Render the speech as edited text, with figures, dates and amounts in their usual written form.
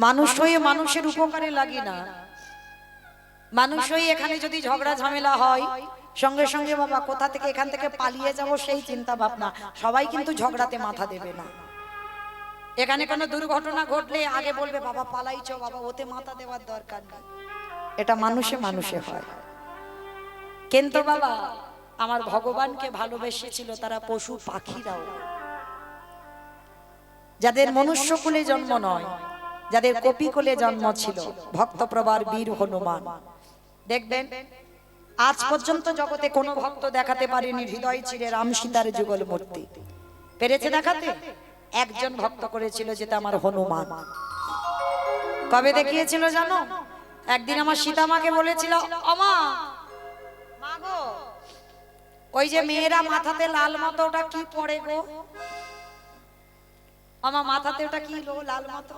মানুষ হয়ে মানুষের উপকারে লাগি না। মানুষ হয়ে এখানে যদি ঝগড়া ঝামেলা হয়, সঙ্গে সঙ্গে বাবা কোথা থেকে এখান থেকে পালিয়ে যাব সেই চিন্তা ভাবনা। সবাই কিন্তু ঝগড়াতে মাথা দেবে না। এখানে কোনো দুর্ঘটনা ঘটলে আগে বলবে বাবা পালাইছো, বাবা ওতে মাথা দেওয়ার দরকার নেই। এটা মানুষে মানুষে হয়। কিন্তু বাবা আমার ভগবানকে ভালোবেসেছিল তারা পশু পাখিরাও, যাদের মনুষ্য কুলে জন্ম নয়, যাদের কপি কুলে জন্ম ছিল, ভক্তপ্রবার বীর হনুমান। দেখবেন আজ পর্যন্ত জগতে কোনো ভক্ত দেখাতে পারেনি হৃদয় চিরে রাম সীতার যুগল মূর্তি। পেরেছে দেখাতে? একজন ভক্ত করেছিল, যেটা আমার হনুমান। কবে দেখিয়েছিল জানো? একদিন আমার সীতা মাকে বলেছিল, অমা মা গো, ওই যে মেয়েরা মাথাতে লাল মতো ওটা কি পড়ে গো? আমার মাথাতে ওটা কি লাল মতো?